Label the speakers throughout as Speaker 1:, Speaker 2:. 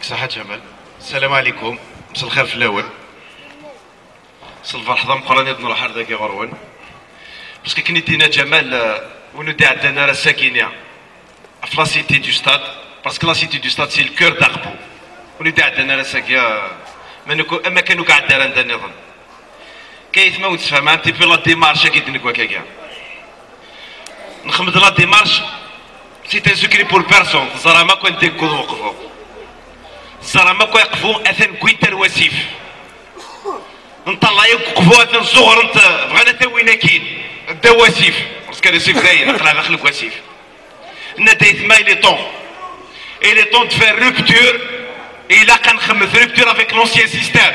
Speaker 1: صحة جمال. السلام عليكم. مساء الخير في الاول. مساء الفرحة مقراني نروح هرداكي غروان باسكو كي دينا جمال ونودي عندنا راه ساكنه في لا سيتي دو ستاد باسكو لا سيتي دو ستاد سي الكور داقبو ونودي عندنا راه ساكيه ما كانوا كاع دار عندنا نظن كيف ما وتفهم انت في لا ديمارش كي دنك وكاكا نخمد لا ديمارش سي ان سكري بور بيرسون زرا كون ديكو وقفوا زرا كون يقفوا اثن كويتر وسيف نطلع يوقفوا اثن الصغر انت بغينا تا وين كاين دا وسيف باسكو هذا سيف داير نقرا داخل وسيف نديت ما لي طون اي لي طون تفير روبتور الا كنخمم روبتور افيك لونسيان سيستيم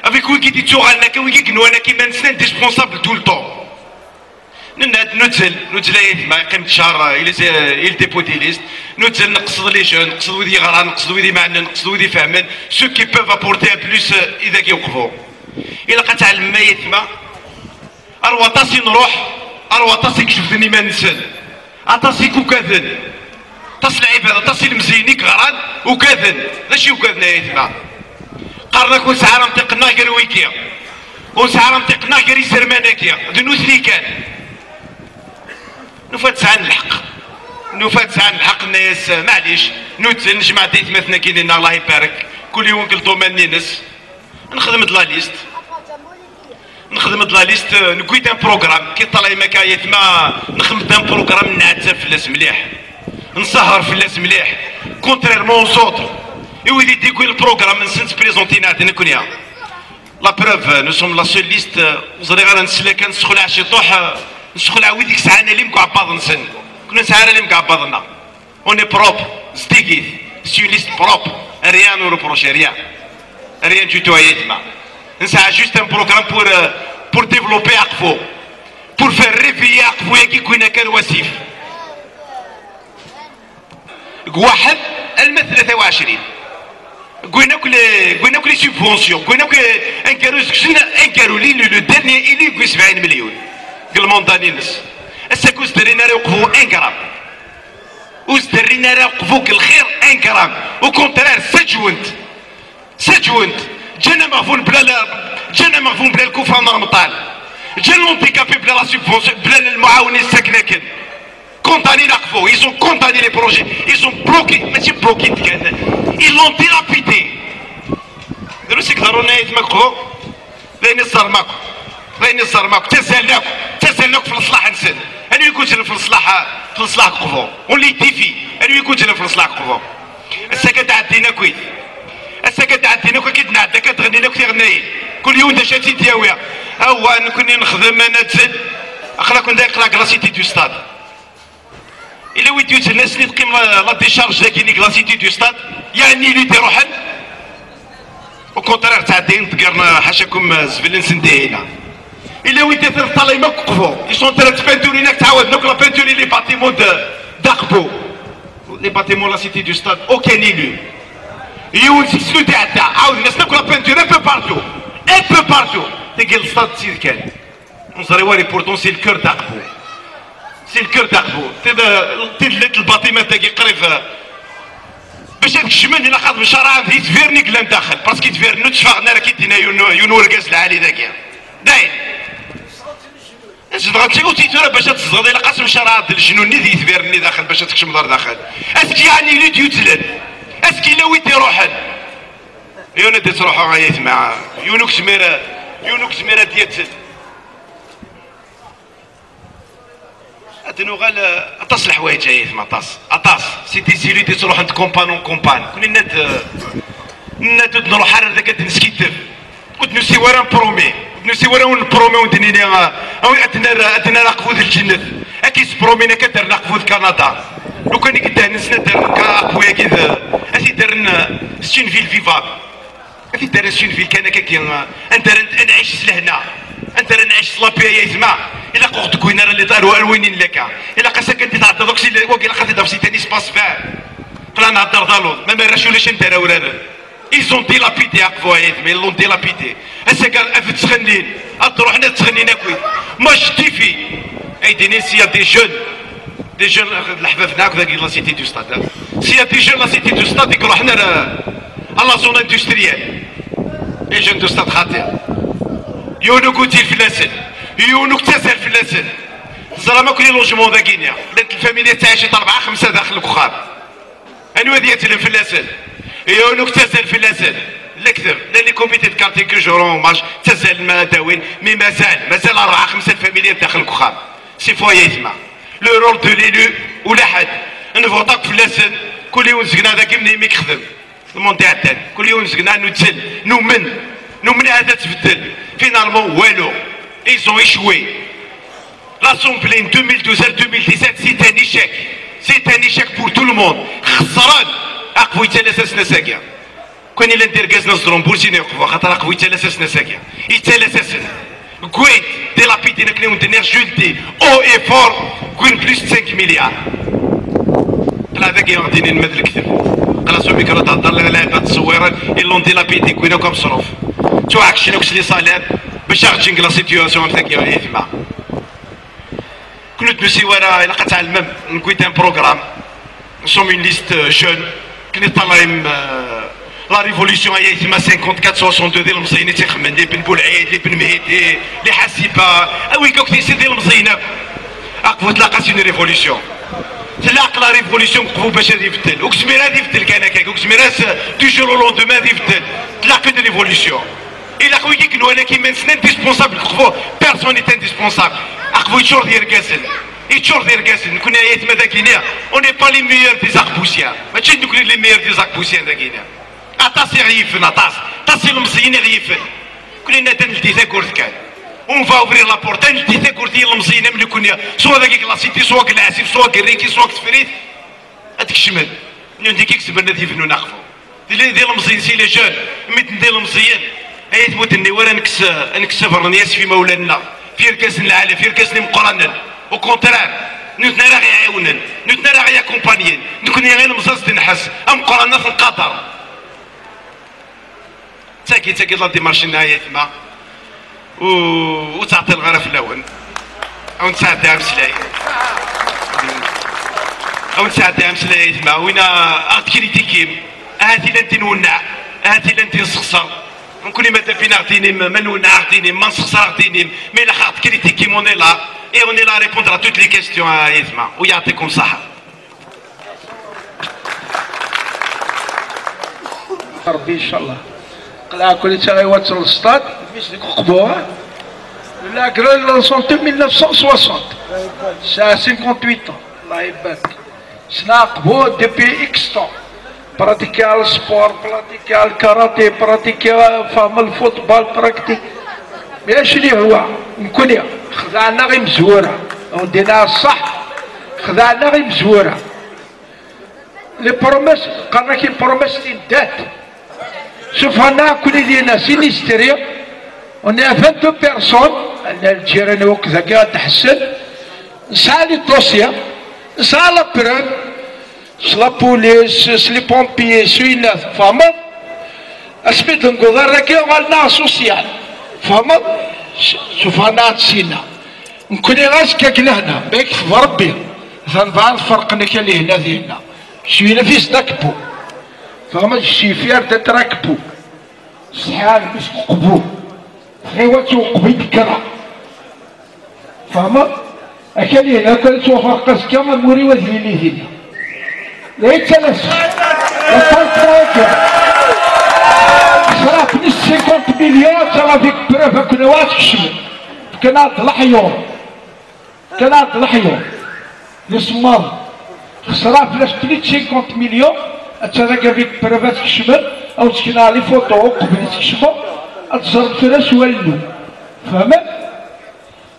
Speaker 1: افيك ويكي دي تشوغالنا كويكي كنوانا كيما نسنا ديسبونسابل تو الطون نوتزل ما قيمة شهر الى ديبوتي ليست نوتزل نقصد لي جون نقصد ويدي يغرى نقصد ويدي معنا نقصد ويدي فاهمين سو كي بوف ابورتي بلوس اذا كيوقفوا الا قتعلم ما يتما اروا طاسي نروح اروا طاسي كشفتني ما نسل اطاسي كوكاذن طاس العباده طاسي المزينيك غران وكاذن ماشي وكاذنا يتما قرنا كون ساعه نطيقنا غير ويكيا وساعه نطيقنا غير يسرماناكيا دنوثني كان نفات ساعه نلحق الناس معليش نوتل نجمع ديت مثنا كاينين الله يبارك كل يوم قلتو ماني نس نخدم لا ليست نكويت ان بروغرام كي طلع مكايت ما نخدم ان بروغرام نعتف فلاس مليح نسهر فلاس مليح كونتريرمون زوتر يولي ديكو البروغرام نسنت بريزونتينا عندنا كونيا لا بروف نو سوم لا سول ليست وزري غير نسلك نسخل عشي طوح نسخل عاود ديك الساعه اللي مكع بعض نسن كنا ساعه اللي مكع بعضنا اوني بروب ستيكيت سي ليست بروب ريان نو روبروشي ريان دو تو يتما نسعى جوست ان بروغرام بور ديفلوبي عقفو بور فير ريفيي عقفو كي كنا كان وسيف واحد الما 23 قلنا كل سيبونسيون قلنا كل انكارو لي لو ديرني الي 70 مليون قال مونتانينس الساكوس درينا يوقفوا ان غرام وزدرينا يوقفوا الخير ان غرام او كونترير سجونت جانا مغفون بلا الكوفه مرمطال جا لونتيكابي بلا لا سيبونسيون بلا المعاونين الساكنه كده كونتاني نقفوا ils ont condamné les projets ils ont bloqué ماشي بلوكي كان ils l'ont dilapidé دروس يقدروا يتمكوا لين الزرماكو تسالناك في الصلاح نسن انا يكون في الصلاح قفوا ولي تيفي انا يكون في الصلاح قفوا السكت عدينا كويت السكت عدينا كي نعدى كتغني لك تغني كل يوم دشاتي دياويه هو نكوني نخدم انا تزد اخلا كون دايق لا كلاسيتي دو ستاد الا ويديو الناس اللي تقيم لا ديشارج داكيني كلاسيتي دو ستاد يعني اللي تيروحن او كونترير تاع دين تقرنا حاشاكم زبلين سندينا الا ويدي طالعين ما وقفوا يسون ترى تبانتورينك تعاود نوك لا بانتوري لي باتيمون داقبو لي باتيمون لا سيتي دو ستاد اوكان ايلو يون سيكسلو تعدى عاود الناس نوك لا بانتوري ان بو بارتو تلقى الستاد سيد كان نصري بورتون سي الكور داقبو سي الكور داقبو تدلت الباطيمات تاكي قريب باش هذاك الشمال الا خاض بشارع في تفيرني كلان داخل باسكو تفيرنو تشفاغنا راه كيدينا يونو ركاز العالي ذاك داين تغطي وتيتورا باش تصدر الى قاسم شرعات الجنون اللي تفيرني داخل باش تكشم دار داخل اسكي يعني اللي تيوتلن اسكي لا ويتي روحن يونا ديت روحو غايت مع يونوك سميره ديال غال اطاس الحوايج جايين مع اطاس سي دي زيلي دي تروح عند كومبان كنا نات نروح حرر ذاك نسكيتف كنت نسي ورا برومي ودنيني او ادنا نقفوذ الجنة اكيس برومينا كدر نقفوذ كندا لو كان كدا نسنا در كاقويا كذا اسي درنا سين فيل فيفاب اسي در سين فيل كان كي انت نعيش لهنا انت نعيش لابيا يسمع الا قلت كوينا اللي داروا الوينين لك الا قاسك انت تعطى دوكسي وكيلا خاطي دابسي تاني سباس فاه طلع نهضر دالو ما مراش ولاش انت راه ولا ايزون ديلابيدي عقفوا يتمي لون ديلابيدي هسا قال اف تغنين تروح حنا تغنينا كويس ماش تيفي ايديني سي دي جون الحباب هناك ذاك لا سيتي دو ستاد سي دي جون لا سيتي دو ستاد يقولوا حنا la zone industrielle. Les jeunes de stade خطير. يونو كوتي الفلاسل. يونو كتسر الفلاسل. زعما كل لوجمون ذا كينيا. لات الفاميليا تعيش 4 5 داخل الكخام. أنو ديال الفلاسل. يونو كتسر الفلاسل. لا كذب لا لي كوميتي دو كارتي كو جورون ماج تزال المداوين مي مازال 4 5 فاميليات داخل الكخام سي فويا تما لو رول دو ليلو ولا حد نفوطاك في اللسن كل يوم زقنا هذاك مني مي يخدم المونتي عدان كل يوم زقنا نتسل نؤمن هذا تبدل فينالمون والو ايزون ايشوي لاسومبلي 2012 2017 سي ان ايشيك سي ان ايشيك بور تو لو موند خسران اقوي 3 سنين ساكيه كون الا ندير كاز نصدرون بورسيني يوقفوا خاطر قوي 3 سنين ساكيه اي 3 سنين كويت دي لابيتي نكليو ندير جولتي او اي فور كوين بلوس 5 مليار قال هذاك يعطيني المد الكثير قال سو ميكرو تهضر لنا لعبات تصويرات اللون دي لابيتي كوين كوم صروف تو عكشنوك سلي صالات باش تشنق لا سيتياسيون تاعك يا تما كنت نسيوارا الا قتعلم نكويت ان بروغرام نسوم اون ليست جون كني طالعين لا ريفوليسيون هي تما 54 62 ديال المزينين تيخمن لي بن بولعيد لي بن مهيدي لي حسيبه وي كوك تيسير ديال المزينه اقفو تلاقات اون ريفوليسيون تلاق لا ريفوليسيون قفو باش غادي يبدل وكسمير غادي يبدل كان هكاك وكسمير دو جور او لوندومان غادي يبدل تلاق اون ريفوليسيون الا خويا كيكونوا انا كيما سنان ديسبونسابل قفو بيرسون ايت انديسبونسابل اقفو يتشور ديال كاسل يتشور ديال كاسل كنا يا تما ذاكينيا اوني با لي ميور دي زاكبوسيان ماشي دوك لي ميور دي زاكبوسيان ذاكينيا اطاسي غيفن طاسي المزيين غيفن كلنا تنلتي ثاكورت كان اون فا اوفرير لا بورت تنلتي ثاكورت ديال المزينه ملي كنا سوا ذاك كلاسيتي سوا كالعسيف سوا كالريكي سوا كتفريت هذاك الشمال ملي ندير كيكسب الناس يفنوا ناقفوا ديال المزيين سي لي جون ميت ديال المزيين هي تموت النوار نكس فرنياس في مولانا في ركاز العالم في ركاز مقرنن او كونترار نوتنا راه غيعاونن نوتنا راه غيكومبانيين نكون غير مزاز نحس ام قرانا في القطر تاكي لا ديمارشي نهاية تما وتعطي الغرف اللون او نساعدها مسلاي او نساعدها مسلاي تما وين ارتكريتي كيم هاتي لانتي نونع هاتي لانتي نسخسر نكوني مادا فينا غتيني ما نونع غتيني ما نسخسر غتيني مي لا خاطر كريتيكي اوني لا اي اوني لا ريبوندر ا توت لي كيستيون تما ويعطيكم الصحة
Speaker 2: ربي ان شاء الله قلعة كل تاعي واتر السطاد فيش ديك قبوها لا كرا سونتي 1960 ساعة 58 الله يبارك سنا قبو ديبي اكس طون براتيكي السبور براتيكي الكاراتي براتيكي فهم الفوتبال براتيكي ماشي اللي هو نكون خدعنا غير مزورة ودينا الصح خدعنا غير مزورة لي بروميس قالنا كي بروميس دات شوف هنا كل دينا سينيستريا on est à 22 personnes انا الجيران وكذا قاعد تحسن نسعى لي الدوسيا نسعى لا بروف لا بوليس لي بومبيي سوينا فهمت اسميت نقول راكي غالنا سوسيال فهمت شوف هنا تسينا نكوني غاسكا هنا باك في ربي ثنبان الفرق نكا اللي هنا ذينا شوينا في ستاكبو فهمت الشيفير تتركبو شحال باش تقبو غير توقبي دكرا فهمت اكالي هنا كانت توفر كما موري وذلي لي هنا لا يتسلس وصلت راكا صرات نص 50 مليون ترى فيك برافا كنا واش كشمل كنا ضلحيون كنا ضلحيون السمار خسرات فلاش تريد 50 مليون اتلاقى فيك برافات كشمل او تكنا لي فوتو قبل تكشمل اتزرب فلاش والو فهمت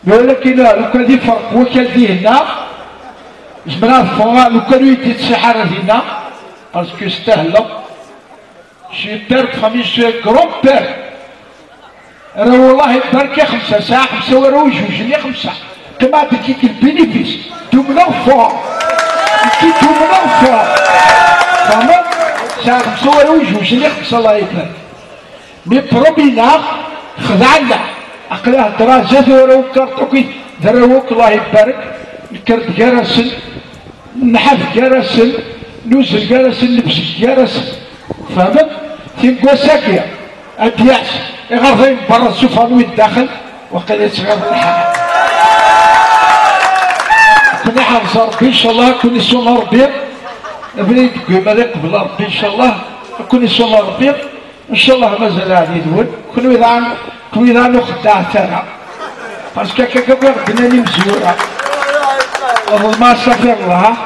Speaker 2: ولكن لو كان دي فرق وكال دي هنا جبنا الفوار لو كانوا يدي السحاره هنا باسكو استاهلوا شي بير فامي شي كرون بير راه والله يبارك 5 ساعة 5 ورا وجوج اللي 5 كما تكيك البينيفيس دومنا فور كي دومنا فور فهمت ساعة 5 ورا وجوج اللي 5 الله يبارك مي بروبينا خدعنا عقلها دراسة ورا وكارتوكي دراوك الله يبارك الكرت جرسن نحف جرسن نوزل جرسن نبسك جرسن فهمت تيمكو ساكية أدياش غير برا السفن الداخل وقال يتغير الحال كنا حافظ ربي إن شاء الله كون يسوم ربي بنيت قبل قبل ربي إن شاء الله كون يسوم ربي إن شاء الله مازال غادي يدول كون إذا نخدع تاعنا باسكو كاكا بناني مزورة ما استغفر الله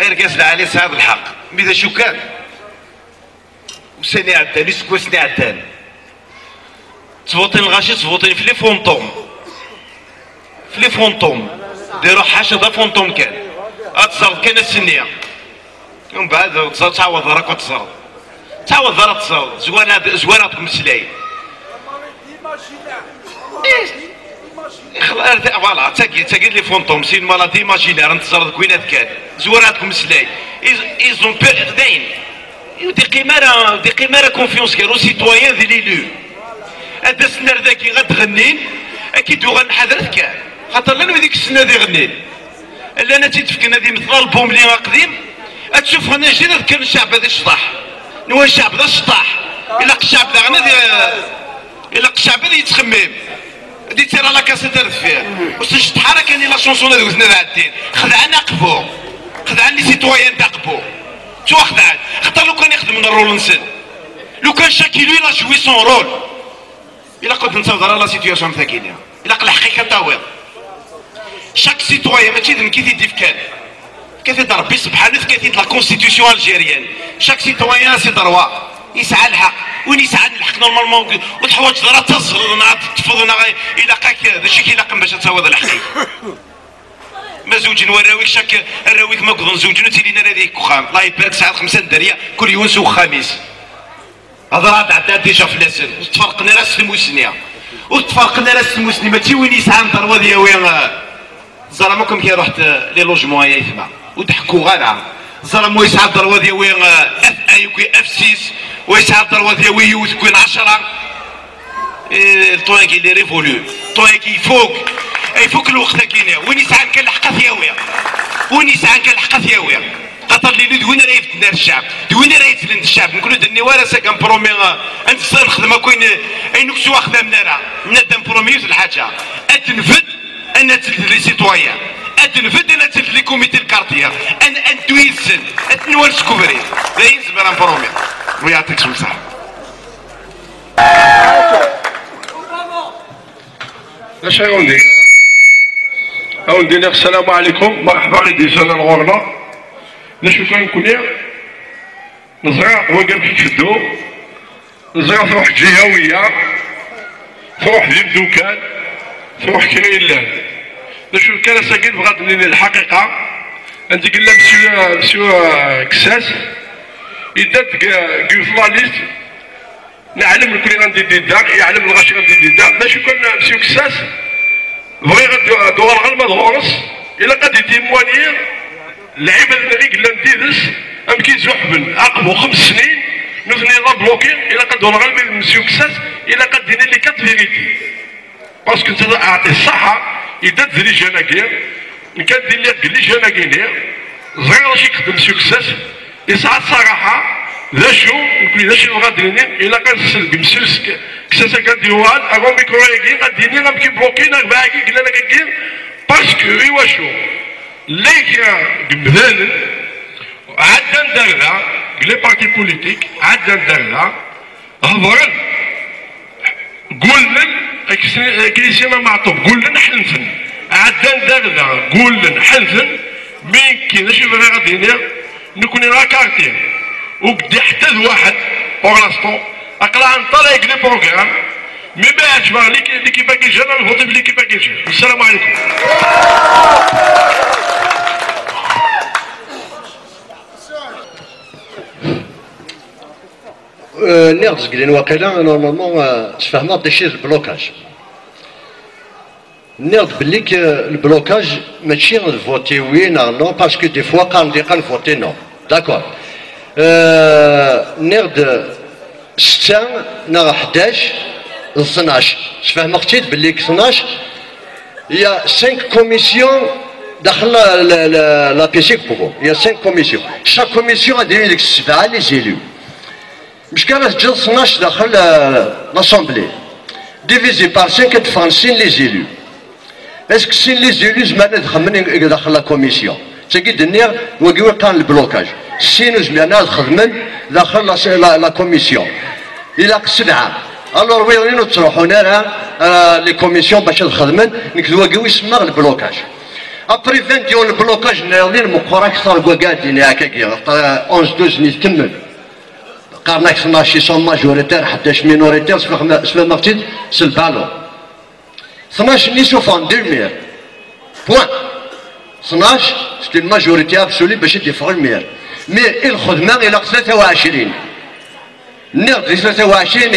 Speaker 1: ارقص علي صاحب الحق ماذا شو كان وسني عدان يسكو سني عدان تفوتين الغاشي تفوتين في لي فونطوم في لي فونطوم ديرو حاشا دا فونطوم كان اتصرد كان السنية ومن بعد تعوض راك وتصرد تعوض راك تصرد زواناتكم السلاي فوالا تاكي لي فونطوم سي مالادي ايماجينير نتصرد كوينات كان زواناتكم السلاي ايزون داين دي قيمارة كونفيونس كانوا سيتويان دي ليلو هذا السنة ذاكي غتغنين اكيد غنحضرت كاع خاطر لا هذيك السنة ذي غنين الا انا تيتفكنا ذي مثل البوم اللي قديم تشوف هنا جينا كان الشعب هذا شطاح نوا الشعب ذا شطاح الا الشعب ذا غنى الا الشعب هذا يتخمم هذه تيرا لا كاسه دارت فيها وسط الشطحه راه كاين لا شونسون هذا وزنا ذا عدين خدعنا قبو خدعنا لي سيتويان تاع قبو شو خدعان خاطر لو كان يخدم من الرول نسن لو كان شاكي لو لا جوي سون رول الا كنت نتصور لا سيتياسيون ثقيله الا قال الحقيقه تاويض شاك سيتويان ماشي ذم كيف يدي فكان كيف ربي سبحانه في كيف لا كونستيتيسيون الجيريان شاك سيتويان سي دروا يسعى الحق وين يسعى الحق نورمالمون والحوايج راه تصغر تفض الا قاك هذا كي لاقم باش تاوض الحقيقه ما زوج وراويك شاك الراويك ما كظن زوج تيلينا هذيك وخام الله يبارك ساعه 5 دريه كل يوم سوق خميس هذا راه تعدى ديجا في لاسن وتفرقنا راس المسنيه وتفرقنا راس المسنيه ماشي وين يسعى نضربوا ديال وين زرمكم كي رحت لي لوجمون يا يثما وضحكوا غانا زرمو يسعى الضربه ديال وين اف اي كوي اف 6 ويسعى الضربه ديال وين يوت كوين 10 الطوان كي لي ريفولو الطوان كي يفوق الوقت كاين وين يسعى كان الحق ثياويه وين يسعى كان الحق ثياويه خاطر اللي دوين راه يفتنا الشعب دوين راه يتلند الشعب نقولوا دني ورا كان برومي انت نخدم كاين اي نكسو خدامنا راه ندم برومي في الحاجه اتنفد انا تلد لي سيتويان اتنفد انا تلد لي كوميتي الكارتير ان انتويسن اتنورس كوفري زين زبران برومي ويعطيك الصحه
Speaker 3: اش غندير أوندينا السلام عليكم مرحبا غيدي سنة الغورنا نشوف كان كوني نزرع وقف كيشدو نزرع تروح جهوية تروح ذي الدكان تروح كاين لان نشوف كان ساكن بغات منين الحقيقة عندي قلنا مسيو كساس يدات قيوف ليست نعلم الكل غندي ديدار يعلم الغاشي غندي ديدار نشوف كان مسيو كساس بغي دوار غلما دغورس الا قد يتيمواني اللعيبه اللي قلنا نديرس ام كيتزحبن عقبو 5 سنين نثني لا بلوكين الا قد دوار غلما مسيو كساس الا قد ديني لي كات فيريتي باسكو انت اعطي الصحه اذا تدري جناكير كان دير لي قال لي جناكير صغير شي يخدم مسيو كساس يسعى الصراحه ذا شو نقول ذا شنو غاديني الا كنسلك مسلس كساسا كنديروها اغون ميكرويكي غاديني غنمشي بلوكينا باكي قلنا لك كاين باسكو ايوا شو ليك قبلان عاد نديرها لي بارتي بوليتيك عاد نديرها هضرن قول لنا كيسيما معطوب قول لنا حنفن عاد نديرها قول لنا حنفن مين كايناش اللي غاديني نكوني راه كارتين وقد يحتاج واحد اورلاستون اقرا عن طريق لي بروغرام مي باش باغ ليكيب كيجي انا نفوتي في ليكيب كيجي. السلام عليكم.
Speaker 4: نيرز قلنا واقيلا نورمالمون تفهمنا ديشي البلوكاج نيرد بليك البلوكاج ماشي نفوتي وي نو باسكو دي فوا قال لي قال فوتي نو داكور نيرد 6 نهار 11 12 تفهم اختي بلي 12 il y a 5 commissions داخل لا بيسيك بوغو il y a 5 commissions chaque commission a ديك 7 لي زيلو مش كان تجي 12 داخل لاسامبلي ديفيزي بار 5 كتفان سين لي زيلو اسك سين لي زيلو زعما تخمن داخل لا كوميسيون تاكي دنيا وكيو كان البلوكاج سين زعما تخدمن داخل لا كوميسيون الى 7 الوغ وين تروحوا هنا لي كوميسيون باش تخدمن نكذوا كيو يسمى البلوكاج ابري 20 ديال البلوكاج ناضين مقرا اكثر كاعدين هكاكي 11 12 يكمل قارنا 12 سون ماجوريتير 11 مينوريتير سما مقتد سلبالو 12 نيسو فان 2000 بوان 12 سيتي الماجوريتي ابسولي باش يدفعوا المير مي الخدمه الى 23 نقد 23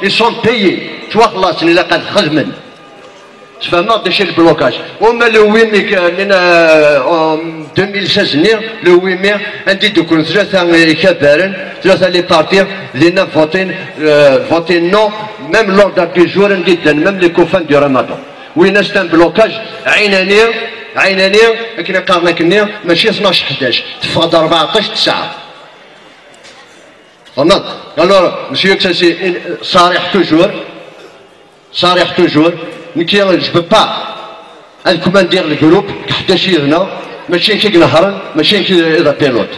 Speaker 4: ils sont payés توا خلاص الا قد خدمن فما داش البلوكاج وما لو ويميك من 2016 لو ويمي عندي دوك 3 كبارن 3 لي بارتي لينا فوتين نو ميم لوردر دو جور جدا ميم لي كوفان دو رمضان وين استان بلوكاج عيناني كنا قارنا كنيا ماشي 12 11 تفقد 14 9 فهمت الوغ مسيو كساسي صارح توجور نكي جو بو با انكم ندير الجروب حتى شي هنا ماشي كي نهرن ماشي كي اذا بيلوت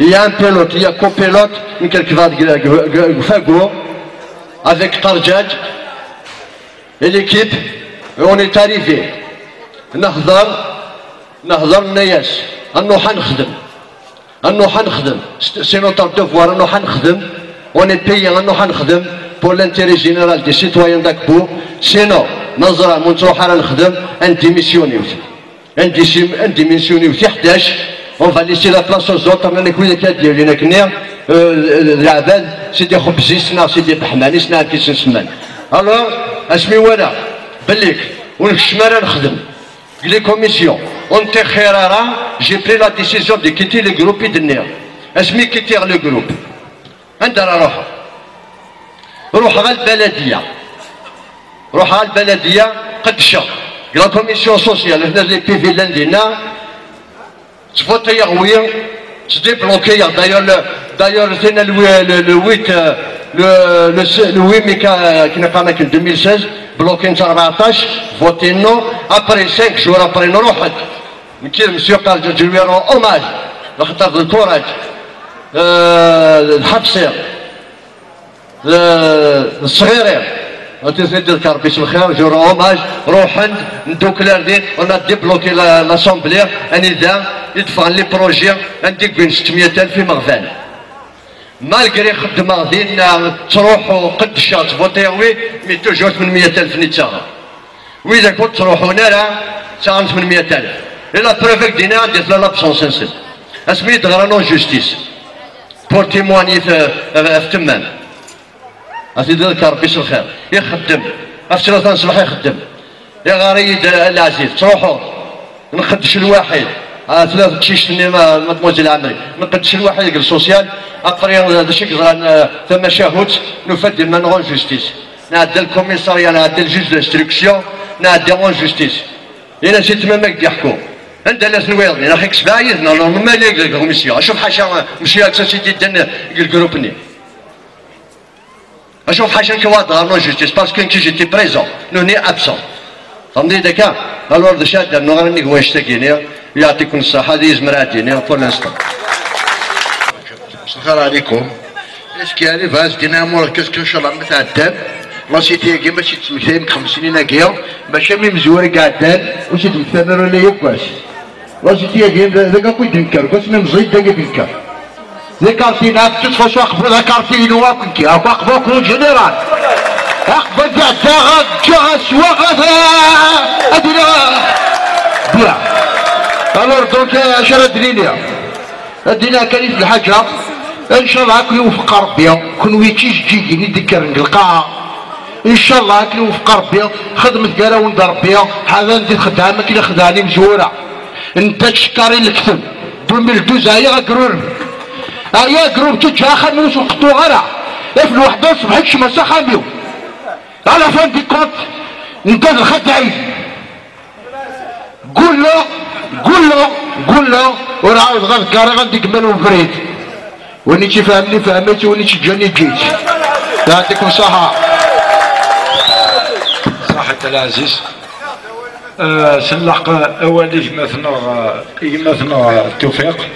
Speaker 4: يا ان بيلوت يا كو بيلوت من كالكفاد فاغو افيك طرجاج ليكيب اون اي تاريفي نهضر الناس انو حنخدم سينو طاردوفوار انو حنخدم اوني بيي انو حنخدم بور لانتيري جينيرال دي سيتويان داك بو سينو نزرع من تروح على نخدم انديميسيونيو في 11 اون فا ليسي لا بلاص aux autres انا كويدا كادير لينا كنيا العباد سيدي خبزيسنا سيدي بحمانيسنا كيس نسمان الوغ اسمي ولا بليك ونكشمارا نخدم لي كوميسيون اونتي خيرارا جي بري لا ديسيزيون دي كيتي لي جروب يدنيا اسمي كيتير لو جروب عندنا روح على البلديه قدشة لا كوميسيون سوسيال هنا لي بي في لندينا تفوتي غويا تديبلوكي دايور ثنا لو 8 مي كنا قالنا 2016 بلوكين 14 فوتي نو ابري 5 جور ابري نروح كي مسيو قال جويرو اوماج لخاطر الكوراج الحبسير الصغيرين وتزيد الكار بسم الخير جور اوماج روحن ندوك لاردين ونا ديبلوكي لاسامبلي اني ذا يدفع لي بروجي عندك بين 600,000 في مغفال مالغري خدمه غاديين تروحوا قد الشاط فوتيوي مي توجور 800,000 نيتشارا واذا كنت تروحوا هنا راه 800,000 الا بروفيك دينا ديت لا لابسونس نسد اسمي دغرانو جوستيس بور تيمواني في تمام اسيدي الكار بيش الخير يخدم في 3 الصباح يخدم يا غريد العزيز تروحوا نخدش الواحد 3 تشيشتني مدموزيل عمري ما نقدش الواحد يقل سوسيال اقري هذا الشيء ثم شهود نفدي من اون جوستيس نعدي الكوميساريا نعدي الجوج دانستركسيون نعدي اون جوستيس الا شي تمامك يحكوا انت ناس نويضني انا خيك سبايز نورمال يقل الكوميسيون اشوف حاجه مشي اساسي جدا الجروبني اشوف حاجه كواضع نو جوستيس باسكو كي جيتي بريزون نوني ابسون فهمتني داكا الوغ دو شاد نو غني واش تاكيني يعطيكم الصحه هذه زمراتيني بور لانستون
Speaker 5: الخير عليكم اسكي يعني فاز دينامو كاسكو ان شاء الله متعدل لا سيتي كي ماشي تمثال 5 سنين كيا ماشي مي مزور قاعدان واش تمثال ولا يكواش لا سيتي كي داك كوي دنكر كاس مي مزيد داك دنكر لي كارتينات تفاش واقفوا لا كارتين واكنكي واقفوا كون جنرال اقبل تاع جاس وغث ادنا بلا الور دونك 10 دنيا الدنيا كاين في الحاجه ان شاء الله كل يوفق ربي كون ويتيش جيجي نذكر نلقاها ان شاء الله كل يوفق ربي خدمه كالا ولد ربي هذا ندير خدامه كي خداني مزوره انت تشكري الكتب 2012 هي غكرور هيا جروب تجا خمن وسقطوا غيرها في الوحده صبحت شمسه خاميو على فين دي كونت انت الخدعي قول له قول له وراه عاود غنكاري غندي كمال وبريد وني تفهمني فهمتي وني تجاني جيت. يعطيكم الصحة.
Speaker 2: صحة العزيز. سنلق أولي مثنى التوفيق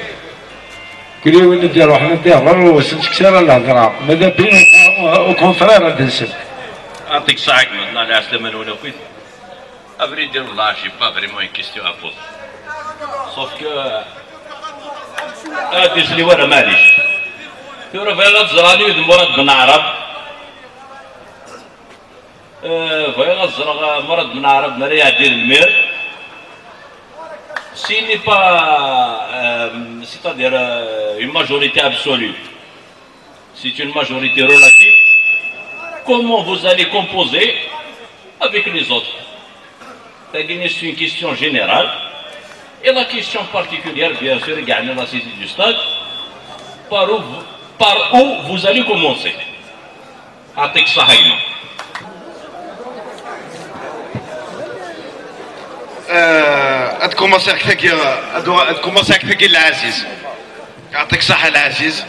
Speaker 2: كلي وين ندير روحنا ندير غير وسنت كثير الهضرة ماذا بينا او كونترير هذا السن.
Speaker 6: يعطيك الصحة maintenant la semaine où on a fait. À vrai dire là, j'ai pas vraiment une question à poser. Sauf que هادي اللي ورا معليش. في راه تزراني مرض بن عرب. فيلا تزرع مرض بن عرب مريع ديال المير. S'il n'est pas, c'est-à-dire une majorité absolue, c'est une majorité relative, comment vous allez composer avec les autres? C'est une question générale. Et la question particulière, bien sûr, gagner la saisie du stade, par où vous allez commencer? Atek Sahayma.
Speaker 1: تكومونسي هكاك العزيز. يعطيك الصحة العزيز.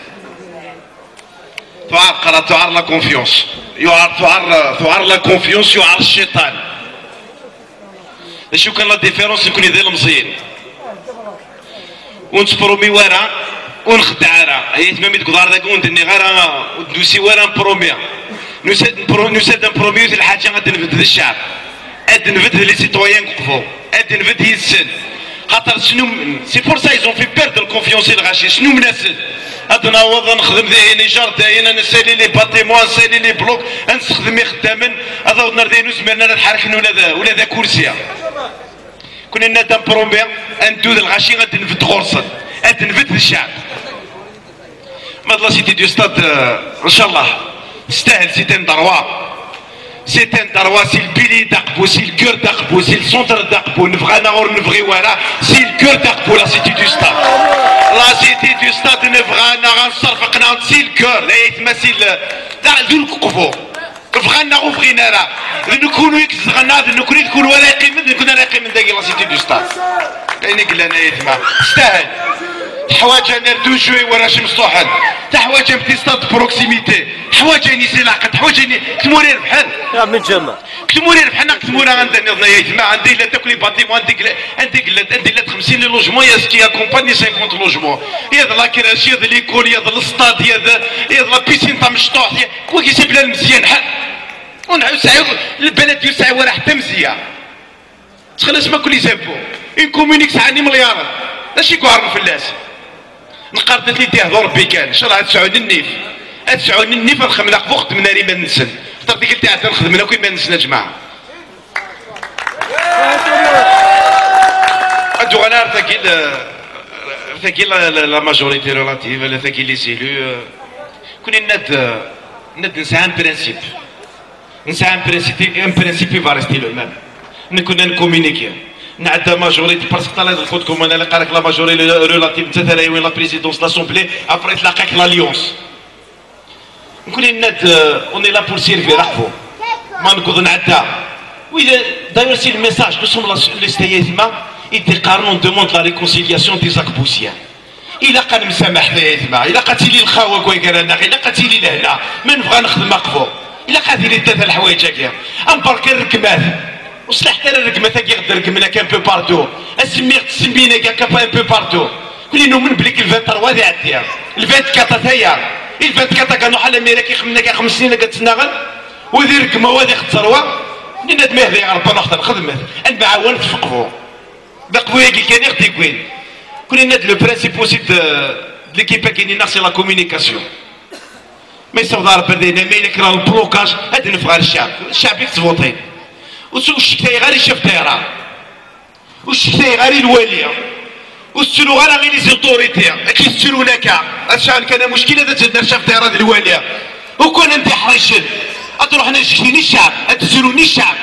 Speaker 1: تعار لا كونفيونس. تعار لا كونفيونس يعار الشيطان. شو كان لا ديفيرونس يكون يدير المزيان. ونتبرومي ورا ونخدع راه. هي تمامي تقدر ذاك وندني غير ندوسي ورا نبروميا. نسد نبروميو في الحاجة غادي نبدل الشعب. غادي نبدل لي سيتويان وقفوا. غادي نبدل هي السن. خاطر شنو سي فور سا ايزون في بيرد الكونفيونس الغاشي شنو مناسب هاد نعوض نخدم ذهني جار داين نسالي لي باتيمون نسالي لي بلوك نستخدم خداما هذا ودنا داينو سمرنا نتحرك ولا ذا كرسي كنا نادم برومير ندوز الغاشي غادي نفد غرصه غادي نفد الشعب ماد لا سيتي دو ستاد ان شاء الله تستاهل سيتين دروا سيتين دروا سي البيلي داقبو سي الكور داقبو سي السونتر داقبو نبغى نغور نبغي ورا سي الكور داقبو لا سيتي دو ستاد لا سيتي دو ستاد نبغى غنصرفقنا سي الكور لا يتمثل لا ذو الكفو بغانا وبغينا راه نكونوا يكزغنا نكونوا ولا يقيمن نكون راقي من داك لا سيتي دو ستاد يعني قلنا يتما تستاهل حواجه نردو شوي ورا شمس طوحل حواجه بدي ستاد بروكسيميتي حواجه نيسي لاقط حواجه كتموري ربحان
Speaker 7: يا من جمع
Speaker 1: كتموري ربحنا كتمورا غندنا يتما عندي لا تاكلي باتيمون عندي لا 50 لوجمون يا سكي اكومباني 50 لوجمون يا لا كراش يا ليكول يا الستاد يا لا بيسين تاع مشطوح كوا كيجيب لها المزيان حل ونعاود ساعه البلد يسعى ورا حتى مزيان تخلص ما كل زامبو اون كومونيك ساعني مليار ماشي كوار فلاس نقرضت لي تهضر ربي كان ان شاء الله تسعود النيف تسعود النيف نخدم لك وقت من ناري ما ننسن اختار ديك التاع نخدم لك وين ما ننسنا جماعه ادو غنار ثقيل لا ماجوريتي ريلاتيف ولا ثقيل لي سيلو كوني ند نسعى ان برانسيب نسعى ان برانسيب في فارستي لو مام نكون نكومينيكي نعدى ماجوريتي باسكو طالع نخدكم انا اللي قالك لا ماجوريتي ريلاتيف انت ثاني وين لا بريزيدونس لاسومبلي ابري تلاقاك لاليونس نكون الناد اوني لا بور سيرفي راحفو ما نقدر نعدى وي داير سي الميساج دو سون ليستياثما يدي قارنون دوموند لا ريكونسيلياسيون دي زاكبوسيان الا قال مسامح ثلاثما الا قاتلي الخاوه كوي قالنا الا قاتلي لهنا ما نبغى نخدم اقفو الا قاتلي ثلاثه الحوايج هكا نبارك الركمات وصلح حتى الركمه ثاقي غدا ركمنا كان بو باردو اسمي تسمينا كا با بو باردو كلي نؤمن بليك ال 23 ذي عديها ال 24 ثايا ال 24 كانوا حال امريكي خمنا كا 5 سنين كتناغل وذي ركمه وذي خطروه لنا دماه ذي ربنا نخدم خدمه المعاون تفقفو بقفو يجي كان يخدي كوين كلنا ناد لو برانسيب اوسي د ليكيب كاينين سي لا كومونيكاسيون ما يصوض ربي دينا ما يكره البلوكاج هذا نفغار الشعب يكتفوطين والشكاية غير يشوف دايرة والشكاية غير الوالية والسلو غير لي زوتوريتي كيستلو لك الشعب كان مشكلة اذا تدار شاف دايرة الوالية وكون انت حريشن تروح نشكيني الشعب تسلوني الشعب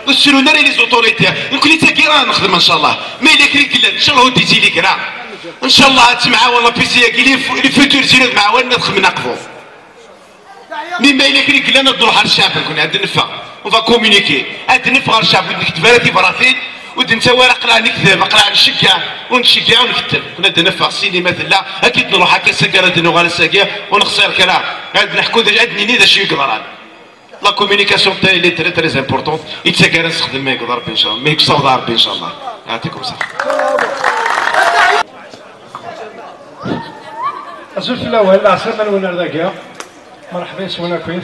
Speaker 1: والسلو ناري لي زوتوريتي نكون تاكي راه نخدم ان شاء الله ما الا كريت ان شاء الله وديتي لي كرا ان شاء الله تمع والله بيسي لي فوتور زينات مع وين ندخل من نقفو مما الا كريت لا نروح على الشعب نكون عندنا نفا اون فا كومونيكي هاد نفغر الشعب نكتب لها تبراثيل ودي ورا قرا نكذب قرا نشجع ونشجع ونكتب كنا نفع السينما لا اكيد نروح هكا سكر دنو غير الساقيه ونخسر كلام عاد نحكوا عندني ني ذا شي يقدر لا كومونيكاسيون تاعي اللي تري تري امبورطون يتسكر نستخدم ما يقدر ربي ان شاء الله ما يكسر ربي ان شاء الله يعطيكم الصحه.
Speaker 7: الزول الاول عسلامة الونر داكيا مرحبا سوانا كويس.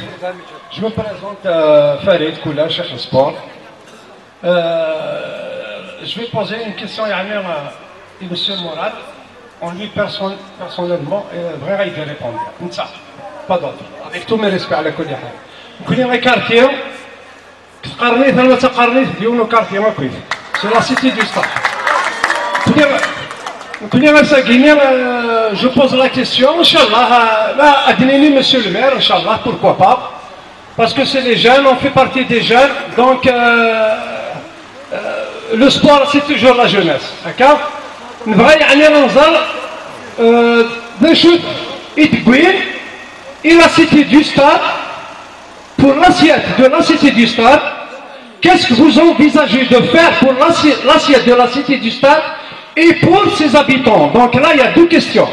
Speaker 7: جو مو بريزونت فريد كولا شيخ السبور. Je vais poser une question à M. Mourad. On lui personnellement vraiment il va répondre. Comme ça, pas d'autre. Avec tous mes respects à la Côte d'Ivoire. Vous connaissez les quartiers تقارني ثلاثة تقارني ديونو كارتي ما كويس. C'est la cité du stade. Je pose la question, Inch'Allah, Adnini, monsieur le maire, Inch'Allah, pourquoi pas? Parce que c'est les jeunes, on fait partie des jeunes, donc le sport c'est toujours la jeunesse, d'accord? نبغي يعني ننظر نشوف يتبين et la cité du stade, pour l'assiette de la cité du stade, qu'est-ce que vous envisagez de faire pour l'assiette de la cité du stade et pour ses habitants? Donc là, il y a deux questions.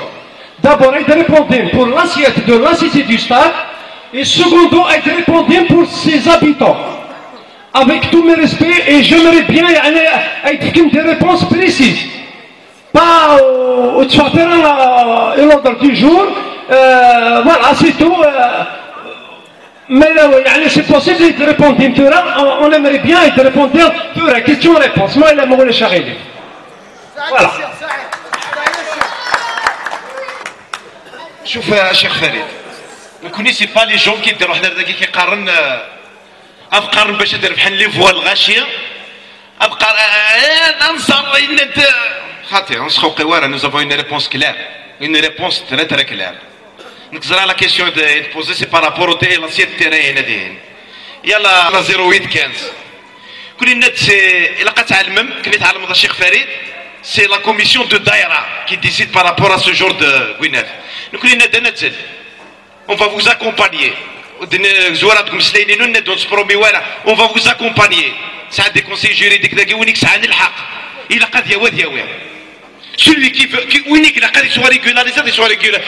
Speaker 7: D'abord, il répondre pour l'assiette de la cité du stade et secondo, il répondre pour ses habitants. Avec tous mes respects, et j'aimerais bien des réponses précises. Pas au l'ordre du jour, voilà, c'est tout. Mais c'est possible de répondre, on aimerait bien répondre à question-réponse. Moi, il aimerait le charrier. Voilà.
Speaker 1: شوف يا شيخ فريد ما كونيسي با لي جون كيديروا حنا داك كيقارن افقارن باش ندير بحال لي فوا الغاشيه ابقى ننصر ان انت خاطي نسخو قواره نو زافون اون ريبونس كلير اون ريبونس تري تري كلير نكزر لا كيسيون دو بوزي سي بارابور او تي لاسيت تيرين هذه يلا 0815 كل الناس الا كتعلم كيف يتعلم الشيخ فريد. C'est la commission de Daïra qui décide par rapport à ce genre de Gwyneth. On va vous accompagner. On va vous accompagner. C'est des conseils juridiques. Il a قد يواذي celui qui veut unique la قد soit régularisé soit régularisé.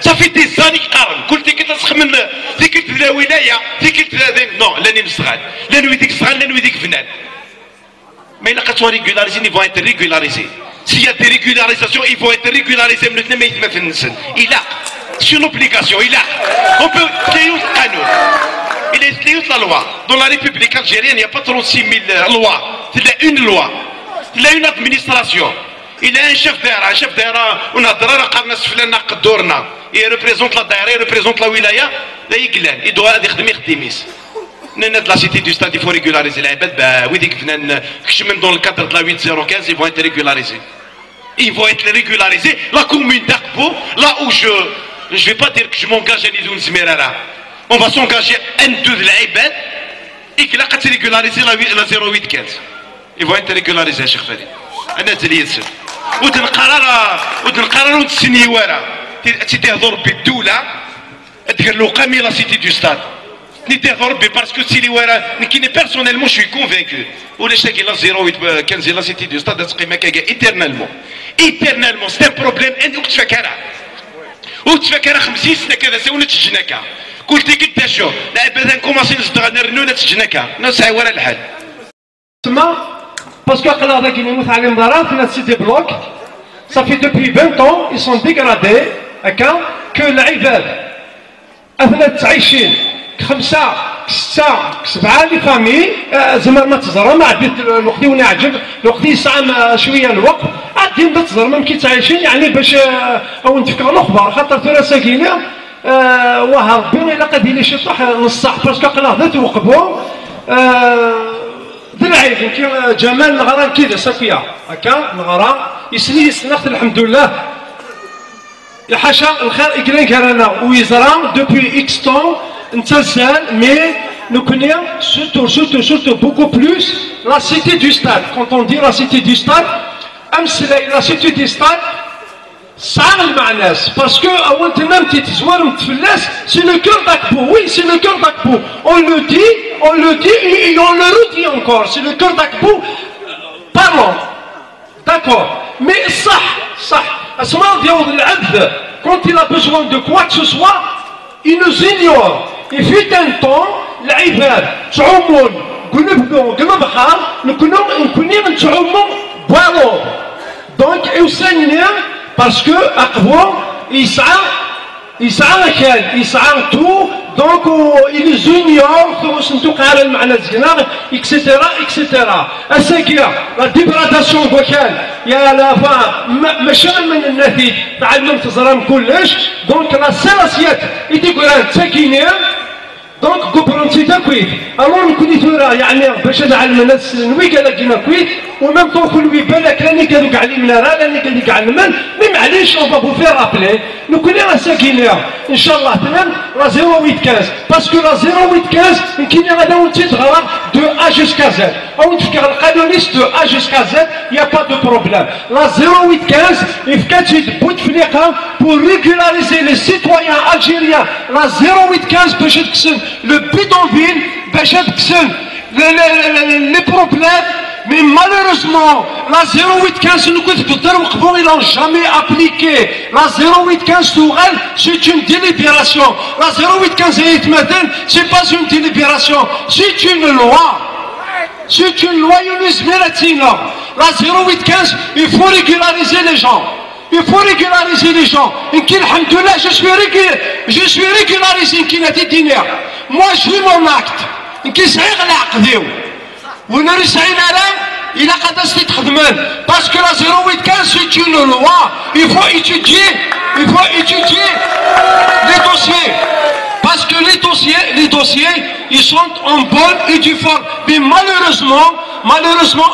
Speaker 1: Ça fait des années قارن قلت لك تسخ من ذيك الولايه ذيك non لاني نصغر لانه يديك صغار لانه يديك فنان. Mais les cas sont régularisés, ils vont être régularisés. S'il y a des régularisations, ils vont être régularisés. Il a, c'est une obligation, il a. On peut créer un canon. Il est la loi. Dans la République algérienne, il n'y a pas 36 000 lois. Il y a une loi. Il y a une administration. Il y a un chef d'air, on a d'Ara, il représente la daïra, il représente la wilaya. Il doit être Khtimis. De la cité du stade, il faut régulariser les bêtes. Dans le cadre de la 805, ils vont être régularisés. Ils vont être régularisés. La commune d'Akpo, là où je ne vais pas dire que je m'engage à l'Idoun Zmerara. On va s'engager N2 de la bêtes et qu'il a régularisé la 0815. Ils vont être régularisés, Cheikh Fadi. أنا تليسر. ودنقرر ونتسني ورا. تدهضر بالدولة. تقول قامي la cité du stade. Parce que si les personnellement je suis convaincu ou les chèques la 0815 la cité du stade éternellement c'est un problème où tu fais كذا 50 سنه كذا سوينا تجنكا قلت لك انت شو لا ابدا نكوماسي نرنونا تجنكا نسعى ولا الحل
Speaker 7: تما باسكو قال هذاك اللي متعلم ضرا في la cité bloc ça fait depuis 20 ans ils sont dégradés هكا que العباد اثناء تعيشين 5 6 7 لي فامي زعما ما تزرع ما عديت الوقت وانا عجب الوقت يسعى شويه الوقت عادي نبدا تزرع ما كيتعايشين يعني باش او نتفكر الاخبار خاطر ترى ساكينه واه ربي الا قد لي شي صح نص ساعه باسكو قلاه ذات وقبوا دلعي يمكن جمال نغرا كذا صافيه هكا نغرا يسني سنخت الحمد لله حاشا الخير يقرا كرانا ويزرع دوبوي اكس طون mais nous connaissons surtout beaucoup plus la cité du stade. Quand on dit la cité du stade, la cité du stade, ça a le ma'nas. Parce que c'est le cœur d'Akpo. Oui, c'est le cœur d'Akpo. On le dit et on le redit encore. C'est le cœur d'Akpo. ballon. D'accord. Mais ça, à ce moment quand il a besoin de quoi que ce soit, il nous ignore. Il fut un temps, l'Ibad, تعومون قلوبهم قلوب بحر نكونوا نتعوموا ballon. Donc, parce que أقوى يسعى tout, donc il les ignore, etc. La dégradation donc la seule assiette donc كوبرونتي تاكويت الون كوني ثورا يعني باش نعلم الناس نوي كاين كويت وميم طون كل بالك راني كانوا كاع لي منارا راني كانوا كاع المن مي معليش اون فابو فير رابلي نكوني راه ساكينيا ان شاء الله تمام لا 0815 باسكو لا 0815 يمكن غادا ونتي تغرق دو ا جوسكا زد او نفكر القانونيست دو ا جوسكا زد يا با دو بروبليم لا 0815 يفكاتي بوتفليقه بور ريغولاريزي لي سيتويان الجيريان لا 0815 باش تكسن le bidonville, les problèmes, mais malheureusement, la 0815, ils n'ont jamais appliqué. La 0815 Tourelle, c'est une délibération. La 0815 c'est pas une délibération, c'est une loi. C'est une loi unismeratina. La 0815, il faut régulariser les gens. Il faut régulariser les gens. Je suis régularisé. Moi, je suis mon acte. Parce que la 0815, c'est une loi. Il faut étudier les dossiers. Parce que les dossiers, ils sont en bonne et due forme. Mais malheureusement,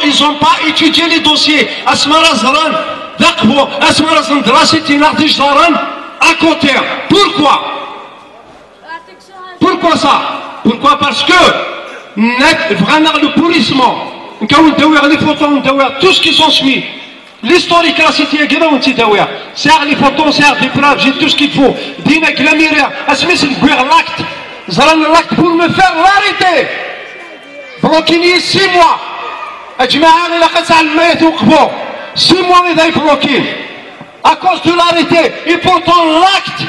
Speaker 7: ils n'ont pas étudié les dossiers. À côté. Pourquoi ça? Pourquoi? Parce que vraiment le pourrissement, les photos, tout ce qui s'ensuit, l'historique, la cité, c'est les photos, c'est des preuves, j'ai tout ce qu'il faut. L'acte pour me faire l'arrêter. Bloqué 6 mois. 6 mois il est bloqué à cause de l'arrêté et pourtant l'acte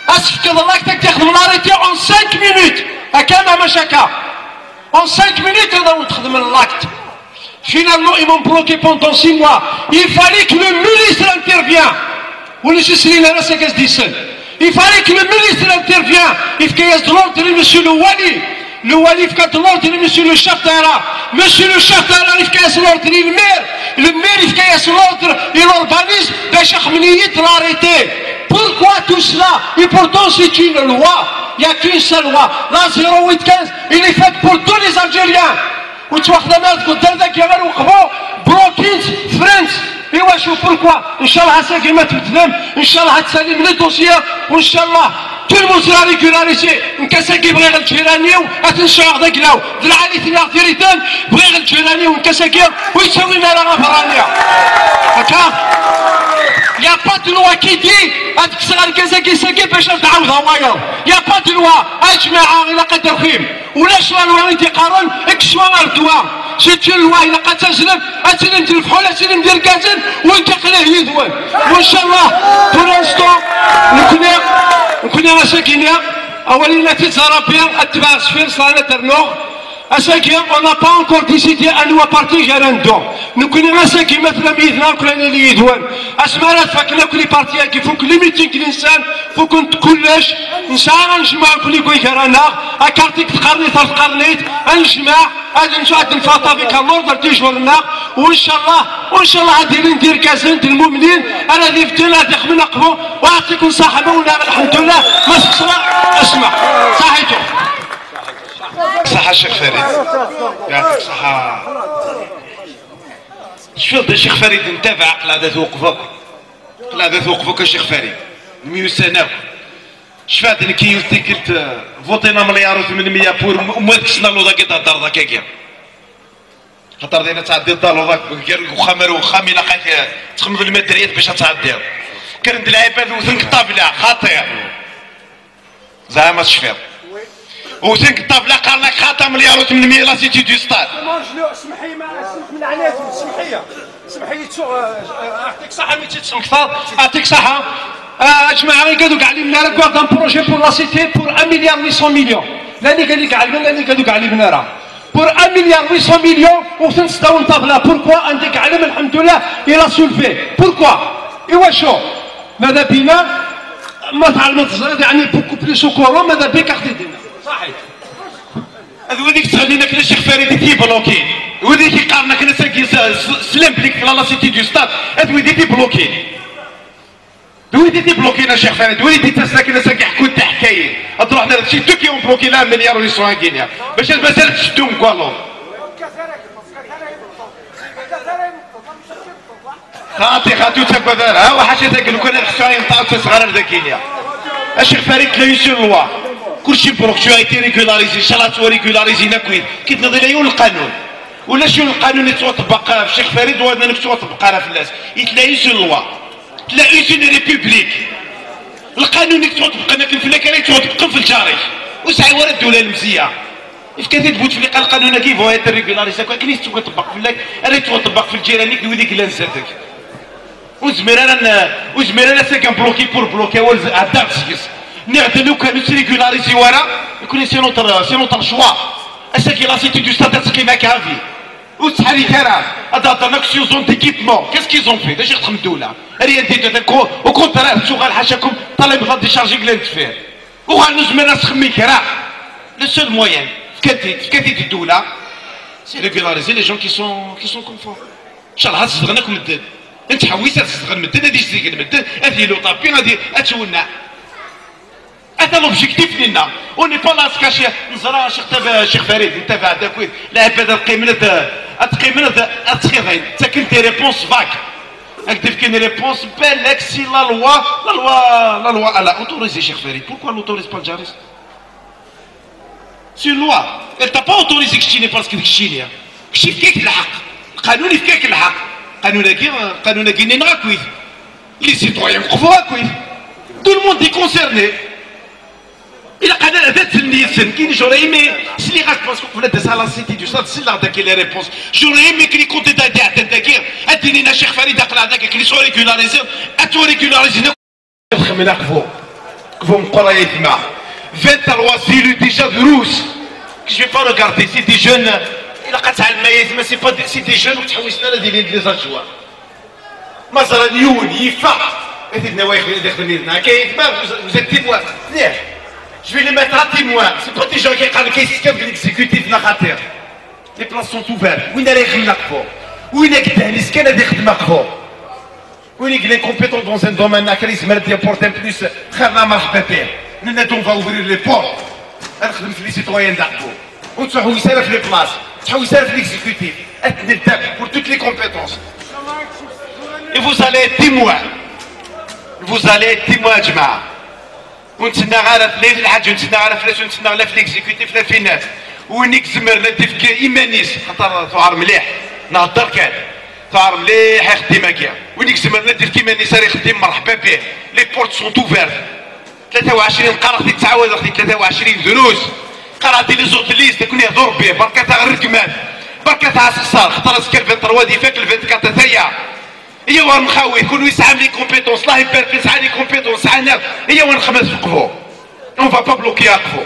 Speaker 7: l'arrêté en 5 minutes en 5 minutes l'acte. Finalement ils m'ont bloqué pendant 6 mois. Il fallait que le ministre intervienne. Il fallait que le ministre intervienne. Il fallait que l'ordre monsieur le Wali fait l'ordre monsieur le chef d'Ara. Monsieur le chef d'Ara il fait l'ordre le maire il fait l'ordre et l'urbanisme l'arrêter. Pourquoi tout cela? Et pourtant c'est une loi. Il n'y a qu'une seule loi. La 0815 il est faite pour tous les Algériens. Blockings, France. Et ouais, pourquoi? Inch'Allah, Inch'Allah, les dossiers, Inch'Allah, tout le monde sera régularisé. N'kassa qui brûle le Tchérani ou attention avec là. De la Ali Tina Tiritan, brûle le Tchérani ou n'kassa qui ou il s'ouvre dans la Farania. D'accord? Il n'y a pas de loi qui dit avec ça le Kazaki Saki Bachar Daoud Hawaïa. Il n'y a pas de loi. Ajma'a ila qadar fim. Ou la loi qui qaran اكسوا الدواء. C'est une loi il a قد تسلم أتسلم تلفحول أتسلم ديال كازن وانت قليه يدوان. وإن شاء الله pour l'instant نكون مساكينيا أولينا تتزرب بها أتباع سفير صالة ترنوغ. On n'a pas encore décidé à nous partir Garandon. Nous connaissons ce qui met la mise là, que les douanes. À ce moment-là, il faut que les partis, il faut que les meetings, il faut qu'on collège, un arrangement que les Garana, à quartier de Carnet, à Carnet, un jma, à une chose de fête avec un ordre de journal, ou Inch'Allah, à dire Kazan, de Moumine, à la livre de la Dermenakbo, ou à ce qu'on s'ahabou, ou à Alhamdulillah, mais ce sera, asma, ça a été.
Speaker 1: صحة الشيخ فريد يعطيك صحة. شوف الشيخ فريد نتابع قلادة توقفوك الشيخ فريد 100 سنة شفات اللي كي قلت فوتينا مليار و800 بور وما كسنا لوضا كي تهدر ذاك كيا خاطر دينا تعدي الدار ذاك وخمر وخامي لقيت تخمم المدريات باش تعدي كانت العباد وثنك طابلة خاطئ زعما شفات وزنك الطابله قال لك خاطر مليار و 800 لا سيتي دو ستاد.
Speaker 7: اسمح لي ما اسمح من عناتهم اسمح لي يعطيك صحه ملي تتسمك يعطيك صحه. جماعه غير قالوا كاع لي مناره كوارد ان بروجي بور لا سيتي بور 1 مليار 800 مليون. لاني قال لي كاع لاني قالوا كاع لي مناره بور 1 مليار 800 مليون وتنصداو نطابله. بوركوا عندك علم الحمد لله الى سولفي بوركوا ايوا شو ماذا بينا ما تعلمت يعني بوكو بليس كورو ماذا بيك اخذينا صحيح.
Speaker 1: هذا وديك تخلينا كنا الشيخ فريد كي بلوكي وديك يقارنا كنا ساكي سلام بليك في لا سيتي دو ستاد. هذا وديك بلوكي وديك بلوكينا الشيخ فريد وديك تساكن ساكي حكوا تاع حكايه تروح لهذا الشيء تو كي اون بلوكي لا مليار و 100 غينيا باش المساله تشدو مكوالو. خاطي تبا دارها وحاشا ذاك لو كان الحكايه نتاع صغار ذاكينيا. الشيخ فريد لا يسير لوا كلشي بروك شو ايتي ريغولاريزي ان شاء الله تو ريغولاريزي ناكويد كي تنظر لي القانون ولا شو القانون اللي تطبق في الشيخ فريد وهذا اللي تطبق على فلاس يتلاقي سو لوا تلاقي سو ريبوبليك القانون اللي تطبق لكن في الكاري تطبق في الجاري وسعي ورا الدوله المزيه اش كتثبت في القانون كيف هو ريغولاريزي كاين تطبق في لك راه تطبق في الجيرانيك وديك لا نساتك وزميرانا ساكن بلوكي بور بلوكي هذا سيس نعدل لو كانوا ريغولاريزي ورا يكون سي نوتر شوا اساكي لا سيتي دو ستاد تسقي معاك هافي وتحري كلام هذا ناكسيون زون ديكيبمون كاس كي زون في داش يخدم الدوله ريان دي او كونترير شو غير حاشاكم طالب غادي شارجي كلاند فيه وغنوز من ناس خمي كرا لو سول موين في الدوله سي ريغولاريزي لي جون كي سون كونفور ان شاء الله صدغناكم مدد انت حويسه تصدغ المدد هذه تزيق المدد هذه لو طابين هذه اتولنا هذا لوبجيكتيف لينا اوني با لا سكاشي نزرا شيخ فريد انت بعد كويس لا هذا القيمه اتخيرين تاكل دي ريبونس فاك هكذا كاين ريبونس بالك سي لا لوا الا اوتوريزي شيخ فريد بوركوا لوتوريز با الجاريس سي لوا انت با اوتوريزي كشتيني باسكو كشتيني كشتي فيك الحق القانون فيك الحق قانون كاينين كويس لي سيتويان وقفوا كويس tout le monde est concerné. Il a qu'à être niaiseux, qui j'aurais aimé, si les gars parce qu'on voulait de ça la cité du stade, c'est là qu'il les réponses. J'aurais aimé que les comptes d'aider à t'inquiéter, à tenir un chef Farid à la que les soient régularisés, à tout régulariser. خمنا كفو مقرا يتما 23 سيلو déjà de rousse que je vais pas regarder c'est des jeunes il a قطع المايز ما سي با سي دي جون وتحوسنا لدي لي زاجوا مزرا نيون يفا ايدنا واخد داخلين كيتما vous êtes témoin مليح je vais les mettre à témoin c'est pas des gens qui قال كيسكب l'exécutif نا خاطر les places sont ouvertes وين اللي يخدم نقفو وين كداني سكان هذا يخدم نقفو وين يقول compétent dans un domaine à crise مرض يبورتين بليس خيرنا مرحبا به لنا دون فا اوفرير لي بورت نخدم في لي سيتويان داكو وتحوي سالا في لي بلاص تحوي سالا في l'exécutif اتنتاك pour toutes les compétences et vous allez être témoin vous allez être témoin يا جماعه ونتسنى غير في الحاج ونتسنى غير فلاش ونتسنى غير في ليكزيكوتيف لا في ناس وينيك زمرنا ديفك ايمانيس خاطر ثوار مليح نهضر كان ثوار مليح يخدم هكا وينيك زمرنا ديفك ايمانيس راه يخدم مرحبا به لي بورت سون اوفيرت 23 قراتي تعاود اختي 23 دروس قراتي لي زوت ليست كون يهضر به بركه تاع الركمات بركه تاع الصار خاطر سكر 23 دي فاك 24 تاعيا هي وين نخاوي يكونوا يسعى لي كومبيتونس الله يبارك يسعى لي كومبيتونس عنا هي وين نخمس في قفو اون فا با بلوكي قفو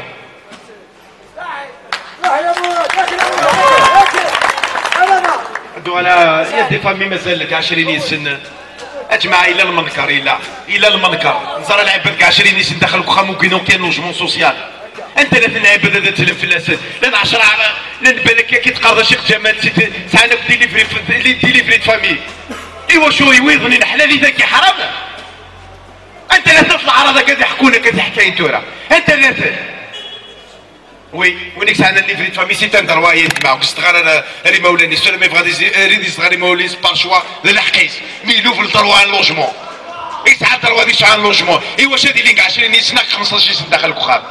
Speaker 1: دولا يا دي فامي مازال لك 20 سنه اجمع الى المنكر الى المنكر نزار العباد 20 سنه دخل كخامو كينو كاين لوجمون سوسيال انت لا تنعب هذا تلف في الاسد لان 10 لان بالك كي تقرا شيخ جمال تعانى في ديليفري فامي ايوا شو يويضني الحلال ذاك حرام انت لا تطلع على ذاك يحكوا لك هذه حكايه تورا انت لا وي ونيك ساعه ليفري فامي سي تان درواي معاك صغار ري مولاني سول مي فغادي ريدي صغار مولين بار شوا للحقيس ميلو في الدروا لوجمون يسعى دروا دي شحال لوجمون ايوا شادي ليك 20 سنه 15 سنه داخل الكخاب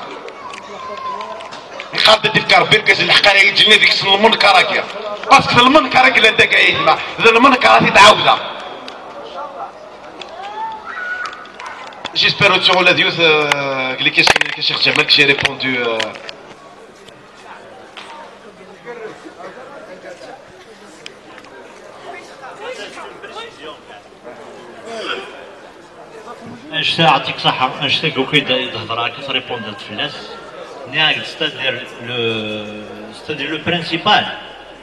Speaker 1: نقاد تفكر بالكاس الحقاره يجينا ديك السن المنكر هكا باسكو المنكر هكا لا داك يتما اذا المنكر غادي تعاودها جيسبيرو تشوفوا لا ديوث اللي كيسكن الشيخ جمال كي ريبوندو
Speaker 8: انشتا يعطيك صحة انشتا كوكي تهضر هكا تريبوندات فلاس نياك ستادير لو برينسيبال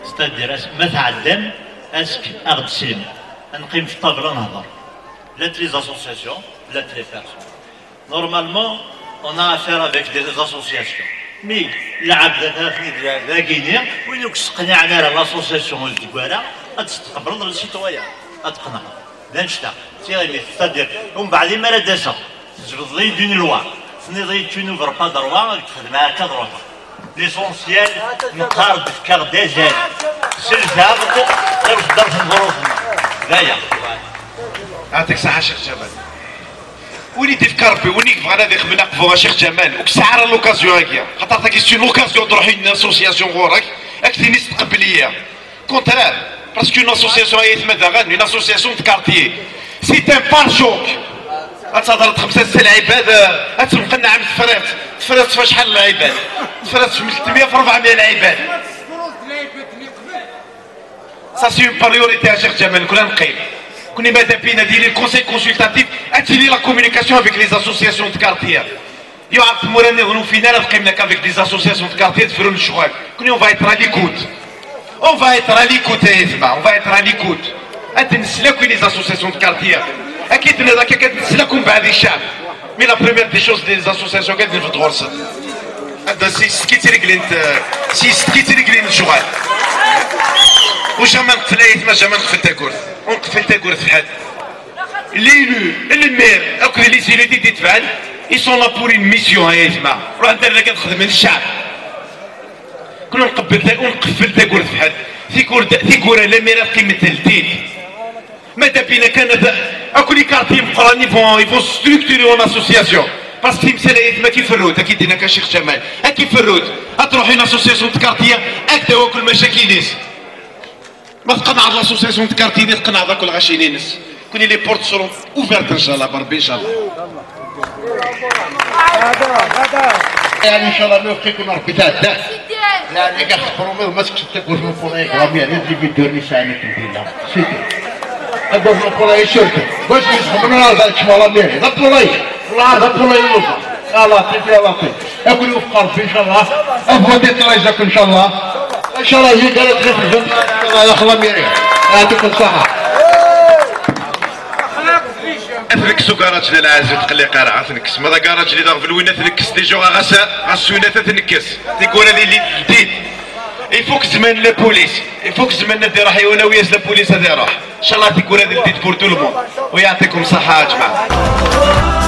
Speaker 8: ستادير ما تعدم اسك اغد سلم نقيم في الطابلة نهضر لا لي زاسوسياسيون لا لي بيرسون نورمالمون on a affaire avec des associations مي العبد ذا كينيا وين يقنعنا لاسوسياسيون الزكوالة غتستقبل السيتويان غتقنع لا نشتا سيري ستادير ومن بعد ما لا داسا تجبد لي دون لوا سني tu n'ouvres pas droit تخدم هكا دروك ليسونسيال نقارب فكار ديجال سلفها غير قدر في ظروفنا ذايا
Speaker 1: يعطيك الصحة شيخ جمال وين تفكر بي وين بغانا ذي خدمنا قفوها شيخ جمال وكسعر لوكازيون هكيا خاطر كيستي لوكازيون تروح لنا اسوسياسيون غورك اكتي نيس تقبليه كونترير باسكو اون اسوسياسيون هي تمدا غان اون اسوسياسيون دو كارتيي سي ان بار شوك غتهضر 5 العباد غتبقى لنا عام تفرات في شحال العباد تفرات في 300 في 400 العباد سا سي اون بريوريتي شيخ جمال كنا نقيم كنا ماذا بينا ديري الكونسيل كونسلتاتيف اتيلي لا كومونيكاسيون افيك لي اسوسياسيون دو كارتيي يعرف مورانا نغنو فينا راه قيمنا كافيك لي اسوسياسيون دو كارتيي تفروا الشغل كنا اون فا ايتر ليكوت اون فا ايتر ليكوت يا اسمع اون فا ايتر ليكوت اتنسلاكو لي اسوسياسيون دو كارتيي اكيد هذاك كتنسلاكم بعد الشعب مي لا بريمير دي شوز دي اسوسياسيون كدير في الدغرس هذا سي سكيتي رجلين سكيتي رجلين الشغل وجاما نقفل ما جاما نقفل تاكورت ونقفل تاكورت في حد ليلو المير اكو لي سيليتي تتفعل اي سون لا بور اون ميسيون يا جماعه روح ندير كنخدم الشعب كنا ونقفل تاكورت في حد ثيكورا لا مير قيمه التلتيت ماذا بينا كان اكو لي كارتي مقراني يفون ستركتوري اون اسوسياسيون باسكو في مساله ما كيف الرود اكيد هناك شيخ جمال كيف الرود تروح اون اسوسياسيون كارتيه اكدا وكل مشاكل ما تقنع لاسوسياسيون كارتيني تقنع ذاك الغاشيني نس كوني لي بورت سورون اوفرت ان شاء الله بربي ان شاء الله
Speaker 5: يعني ان شاء الله نوفقكم ربي تاع يعني كنخبروا ما سكتش تقول من فولاي غامي يعني اللي بيدورني ساعه كنتينا سيدي اقول من فولاي شركه باش نخبروا هذا الشمال ميري غطولاي والله غطولاي يوفق الله يعطيك يا لطيف اكل يوفق ربي ان شاء الله افوتي طريقك ان شاء الله ان شاء الله هي قالت غير في الجنة الله يخلى ميري يعطيك الصحة
Speaker 1: ثنكس كراج العازل تقلي قرعه ثنكس ماذا كراج اللي في الوينه ثنكس دي جو غاسوينه تنكس تيقول لي جديد يفوك زمان لا بوليس يفوك زمان ندير راح يوناوياس لا بوليس هذه راح ان شاء الله تيقول هذا الجديد بور تو المون ويعطيكم صحه يا جماعه